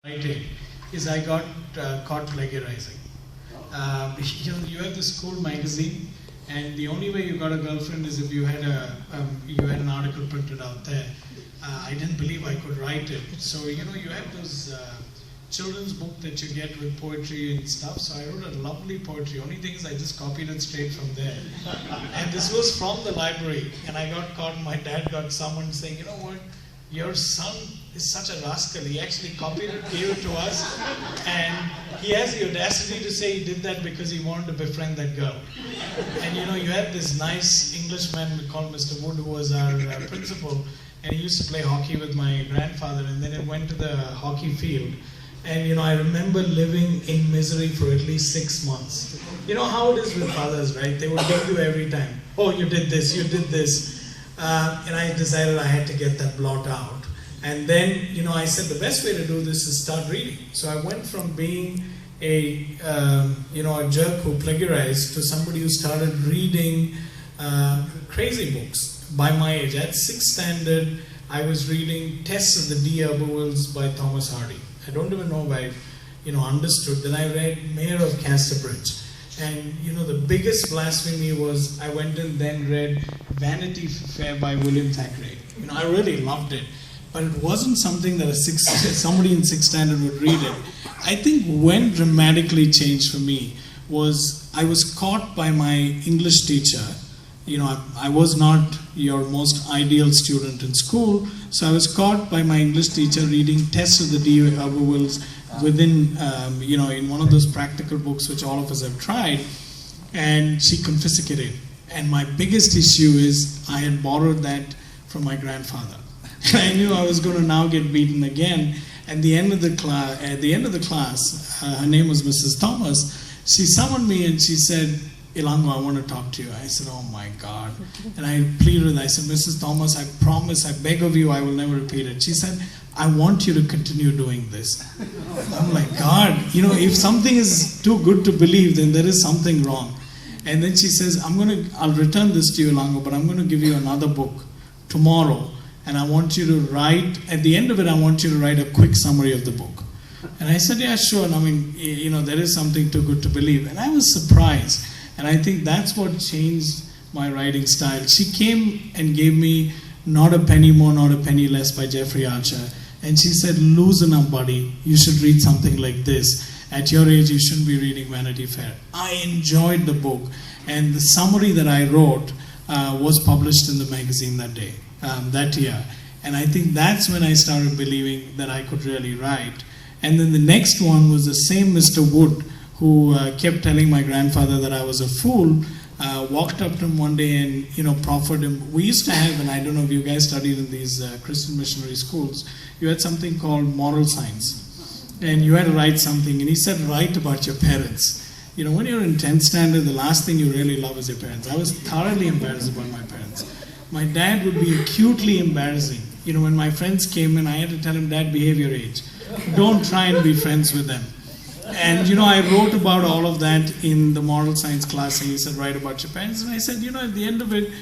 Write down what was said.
Writing is I got caught plagiarizing. You have the school magazine, and the only way you got a girlfriend is if you had an article printed out there. I didn't believe I could write it, so you have those children's book that you get with poetry and stuff. So I wrote a lovely poetry. Only thing is I just copied it straight from there, and this was from the library. And I got caught. My dad got summoned saying, "You know what? Your son is such a rascal. He actually copied it, gave it to us, and he has the audacity to say he did that because he wanted to befriend that girl." And you had this nice Englishman called Mr. Wood, who was our principal, and he used to play hockey with my grandfather, and then it went to the hockey field. And I remember living in misery for at least 6 months. You know how it is with fathers, right? They would get you every time. "Oh, you did this, you did this." And I decided I had to get that blot out. And then, I said the best way to do this is start reading. So I went from being a jerk who plagiarized to somebody who started reading crazy books. By my age, at 6th standard, I was reading Tests of the D. Aberwills by Thomas Hardy. I don't even know if I, understood. Then I read Mayor of Casterbridge. And the biggest blasphemy was I went and then read Vanity Fair by William Thackeray. I really loved it, but it wasn't something that somebody in 6th standard would read it. I think when dramatically changed for me was I was caught by my English teacher. I was not your most ideal student in school, so I was caught by my English teacher reading Tests of the D. Aberwills within, in one of those practical books which all of us have tried, and she confiscated. And my biggest issue is I had borrowed that from my grandfather. I knew I was going to now get beaten again. At the end of the class, her name was Mrs. Thomas. She summoned me and she said, "Ilango, I want to talk to you." I said, "Oh my God." And I pleaded, I said, "Mrs. Thomas, I promise, I beg of you, I will never repeat it." She said, "I want you to continue doing this." I'm like, God, if something is too good to believe, then there is something wrong. And then she says, I'll return this to you, Ilango, but I'm going to give you another book tomorrow. And I want you to write, at the end of it, I want you to write a quick summary of the book. And I said, "Yeah, sure." And there is something too good to believe. And I was surprised. And I think that's what changed my writing style. She came and gave me Not a Penny More, Not a Penny Less by Jeffrey Archer. And she said, "Loosen up, buddy. You should read something like this. At your age, you shouldn't be reading Vanity Fair." I enjoyed the book. And the summary that I wrote was published in the magazine that year. And I think that's when I started believing that I could really write. And then the next one was the same Mr. Wood, who kept telling my grandfather that I was a fool, walked up to him one day and proffered him. We used to have, and I don't know if you guys studied in these Christian missionary schools, you had something called moral science, and you had to write something. And he said, "Write about your parents." When you're in 10th standard, the last thing you really love is your parents. I was thoroughly embarrassed about my parents. My dad would be acutely embarrassing. When my friends came in, I had to tell him, "Dad, behave your age. Don't try and be friends with them." And I wrote about all of that in the moral science class, and he said, "Write about your parents." And I said, at the end of it,